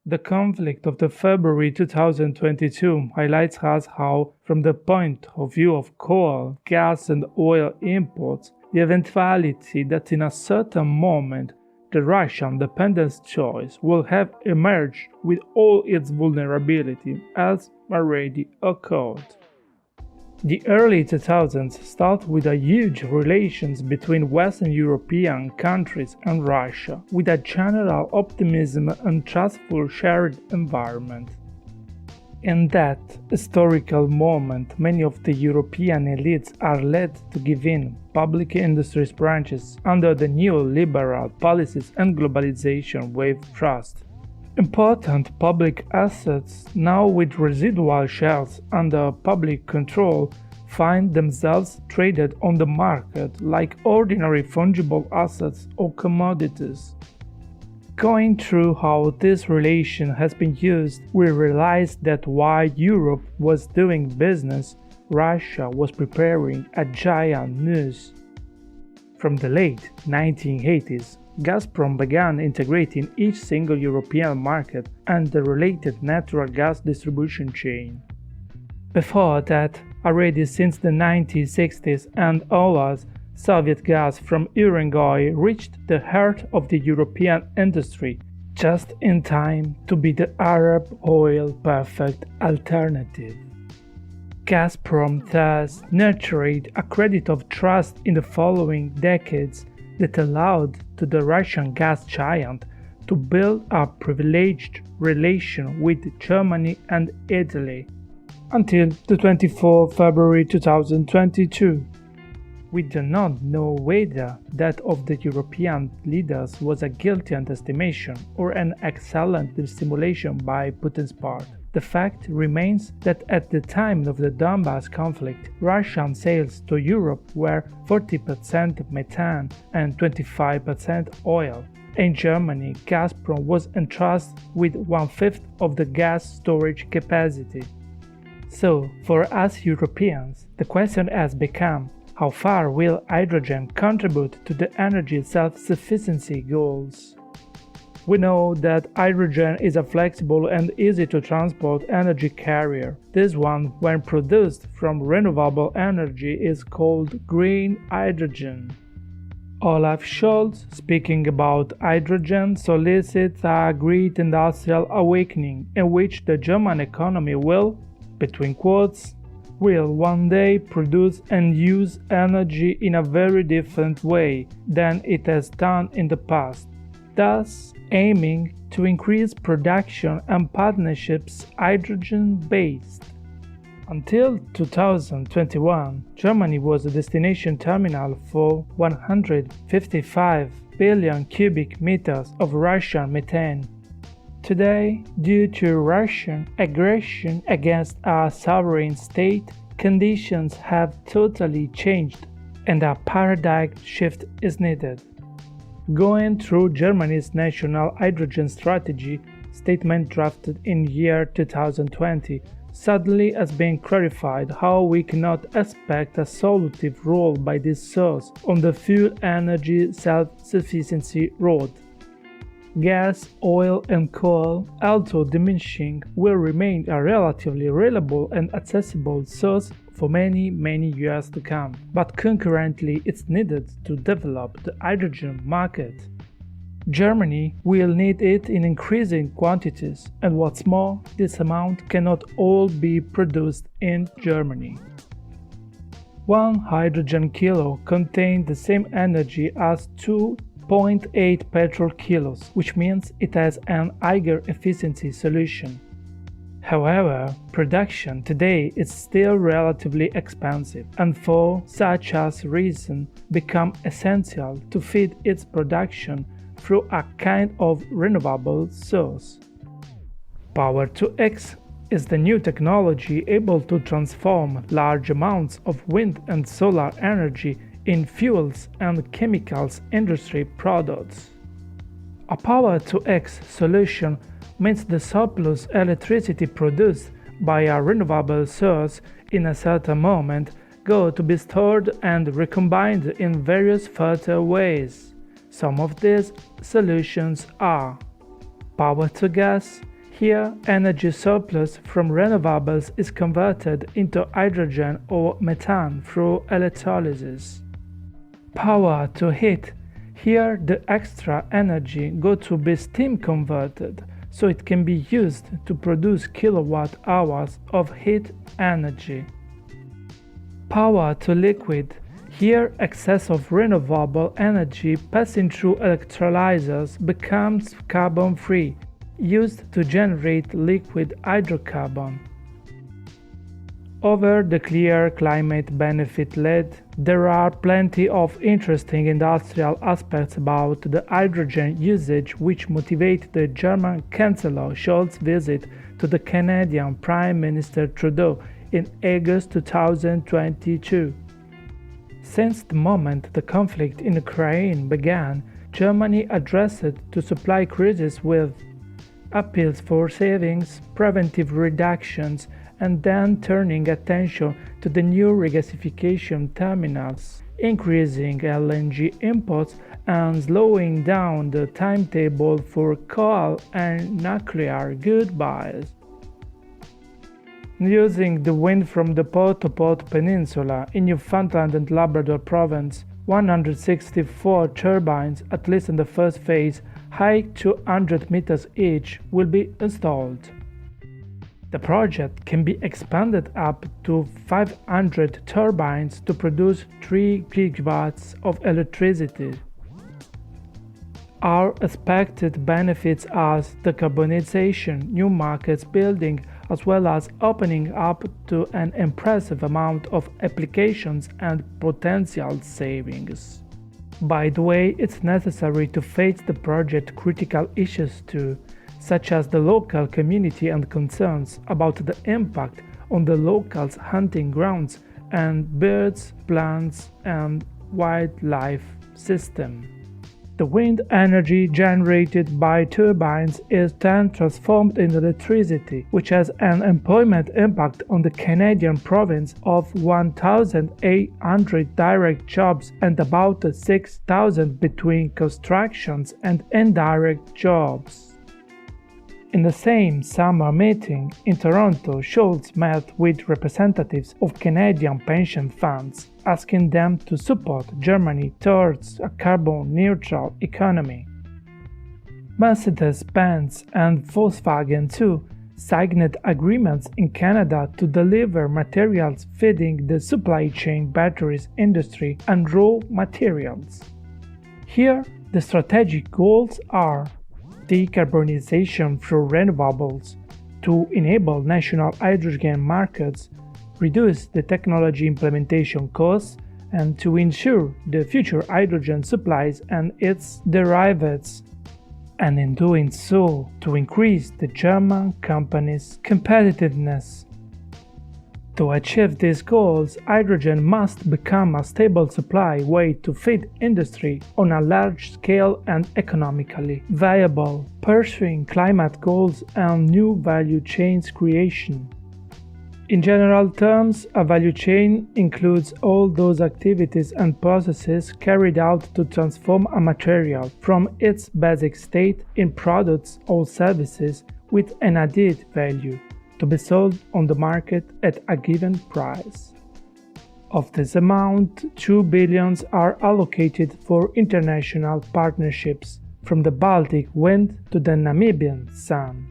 The conflict of the February 2022 highlights us how, from the point of view of coal, gas and oil imports, the eventuality that in a certain moment the Russian dependence choice will have emerged with all its vulnerability has already occurred. The early 2000s start with a huge relations between Western European countries and Russia, with a general optimism and trustful shared environment. In that historical moment, many of the European elites are led to give in public industries branches under the neoliberal policies and globalization wave trust. Important public assets, now with residual shares under public control, find themselves traded on the market like ordinary fungible assets or commodities. Going through how this relation has been used, we realize that while Europe was doing business, Russia was preparing a giant noose. From the late 1980s, Gazprom began integrating each single European market and the related natural gas distribution chain. Before that, already since the 1960s and onwards, Soviet gas from Uruguay reached the heart of the European industry, just in time to be the Arab oil perfect alternative. Gazprom thus nurtured a credit of trust in the following decades that allowed to the Russian gas giant to build a privileged relation with Germany and Italy until the 24th February 2022. We do not know whether that of the European leaders was a guilty underestimation or an excellent dissimulation by Putin's part. The fact remains that at the time of the Donbas conflict, Russian sales to Europe were 40% methane and 25% oil. In Germany, Gazprom was entrusted with one-fifth of the gas storage capacity. So, for us Europeans, the question has become, how far will hydrogen contribute to the energy self-sufficiency goals? We know that hydrogen is a flexible and easy-to-transport energy carrier. This one, when produced from renewable energy, is called green hydrogen. Olaf Scholz, speaking about hydrogen, solicits a great industrial awakening in which the German economy will, between quotes, will one day produce and use energy in a very different way than it has done in the past, thus aiming to increase production and partnerships hydrogen-based. Until 2021, Germany was a destination terminal for 155 billion cubic meters of Russian methane. Today, due to Russian aggression against a sovereign state, conditions have totally changed and a paradigm shift is needed. Going through Germany's national hydrogen strategy statement drafted in year 2020, suddenly has been clarified how we cannot expect a solutive role by this source on the fuel energy self-sufficiency road. Gas, oil and coal, although diminishing, will remain a relatively reliable and accessible source for many years to come, but concurrently it's needed to develop the hydrogen market. Germany will need it in increasing quantities, and what's more, this amount cannot all be produced in Germany. 1 hydrogen kilo contains the same energy as 2.8 petrol kilos, which means it has an higher efficiency solution. However, production today is still relatively expensive, and for such as reason become essential to feed its production through a kind of renewable source. Power-to-X is the new technology able to transform large amounts of wind and solar energy in fuels and chemicals industry products. A Power-to-X solution means the surplus electricity produced by a renewable source in a certain moment go to be stored and recombined in various further ways. Some of these solutions are power-to-gas, Here, energy surplus from renewables is converted into hydrogen or methane through electrolysis. Power to heat. Here, the extra energy goes to be steam converted, so it can be used to produce kilowatt hours of heat energy. Power to liquid. Here, excess of renewable energy passing through electrolyzers becomes carbon-free, used to generate liquid hydrocarbon. Over the clear climate benefit lead, there are plenty of interesting industrial aspects about the hydrogen usage which motivate the German Chancellor Scholz's visit to the Canadian Prime Minister Trudeau in August 2022. Since the moment the conflict in Ukraine began, Germany addressed the supply crisis with appeals for savings, preventive reductions, and then turning attention to the new regasification terminals, increasing LNG imports and slowing down the timetable for coal and nuclear goodbyes. Using the wind from the Port-au-Port Peninsula in Newfoundland and Labrador province, 164 turbines, at least in the first phase, height 200 meters each, will be installed. The project can be expanded up to 500 turbines to produce 3 gigawatts of electricity. Our expected benefits are decarbonization, new markets building, as well as opening up to an impressive amount of applications and potential savings. By the way, it's necessary to face the project critical issues too, such as the local community and concerns about the impact on the locals' hunting grounds and birds, plants, and wildlife system. The wind energy generated by turbines is then transformed into electricity, which has an employment impact on the Canadian province of 1,800 direct jobs and about 6,000 between constructions and indirect jobs. In the same summer meeting in Toronto, Scholz met with representatives of Canadian pension funds, asking them to support Germany towards a carbon-neutral economy. Mercedes-Benz and Volkswagen too signed agreements in Canada to deliver materials feeding the supply chain batteries industry and raw materials. Here, the strategic goals are decarbonization through renewables to enable national hydrogen markets, reduce the technology implementation costs, and to ensure the future hydrogen supplies and its derivatives, and in doing so, to increase the German company's competitiveness. To achieve these goals, hydrogen must become a stable supply way to feed industry on a large scale and economically viable, pursuing climate goals and new value chains creation. In general terms, a value chain includes all those activities and processes carried out to transform a material from its basic state in products or services with an added value, to be sold on the market at a given price. Of this amount, 2 billion are allocated for international partnerships, from the Baltic wind to the Namibian sun.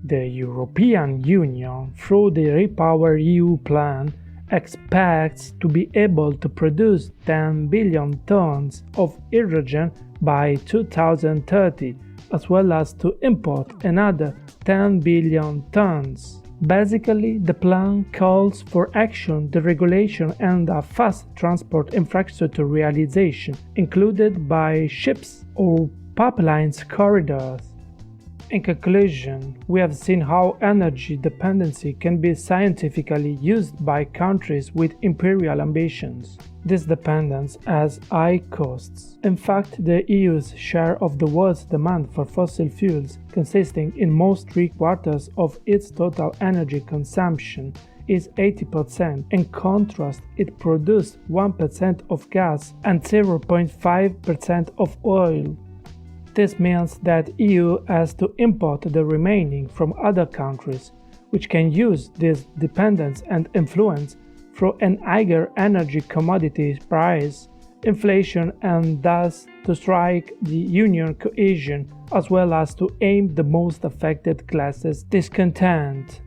The European Union, through the REPowerEU plan, expects to be able to produce 10 billion tons of hydrogen by 2030, as well as to import another 10 billion tons. Basically, the plan calls for action, deregulation, and a fast transport infrastructure realization, included by ships or pipelines corridors. In conclusion, we have seen how energy dependency can be scientifically used by countries with imperial ambitions. This dependence has high costs. In fact, the EU's share of the world's demand for fossil fuels, consisting in most 3/4 of its total energy consumption, is 80%. In contrast, it produced 1% of gas and 0.5% of oil. This means that EU has to import the remaining from other countries, which can use this dependence and influence through an higher energy commodity price, inflation, and thus to strike the union cohesion as well as to aim the most affected classes' discontent.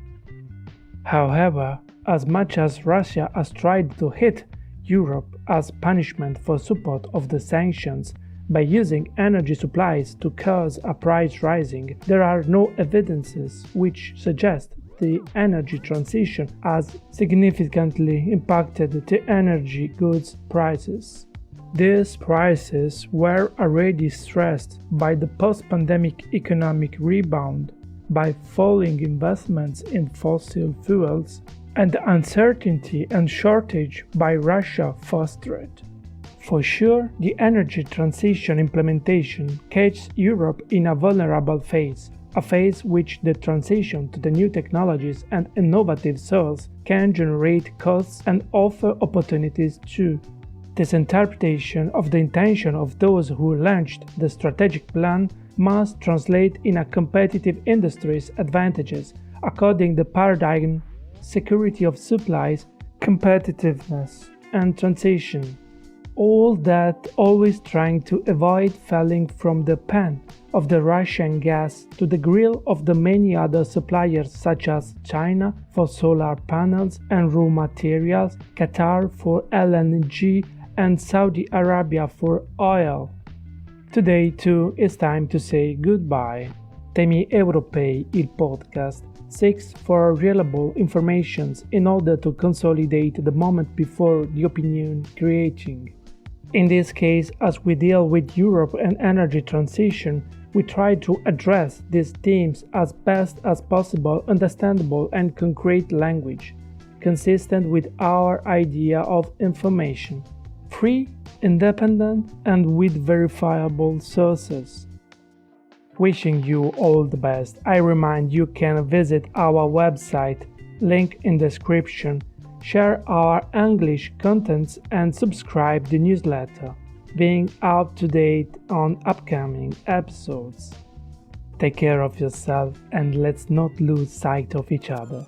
However, as much as Russia has tried to hit Europe as punishment for support of the sanctions by using energy supplies to cause a price rising, there are no evidences which suggest the energy transition has significantly impacted the energy goods prices. These prices were already stressed by the post-pandemic economic rebound, by falling investments in fossil fuels, and the uncertainty and shortage by Russia fostered. For sure, the energy transition implementation catches Europe in a vulnerable phase, a phase which the transition to the new technologies and innovative sources can generate costs and offer opportunities too. This interpretation of the intention of those who launched the strategic plan must translate in a competitive industry's advantages according to the paradigm security of supplies, competitiveness, and transition. All that always trying to avoid falling from the pan of the Russian gas to the grill of the many other suppliers such as China for solar panels and raw materials, Qatar for LNG, and Saudi Arabia for oil. Today too is time to say goodbye. Temi Europei, il podcast, seeks for reliable information in order to consolidate the moment before the opinion creating. In this case, as we deal with Europe and energy transition, we try to address these themes as best as possible, understandable and concrete language, consistent with our idea of information. Free, independent, and with verifiable sources. Wishing you all the best. I remind you can visit our website, link in description, share our English contents and subscribe the newsletter, being up to date on upcoming episodes. Take care of yourself and let's not lose sight of each other.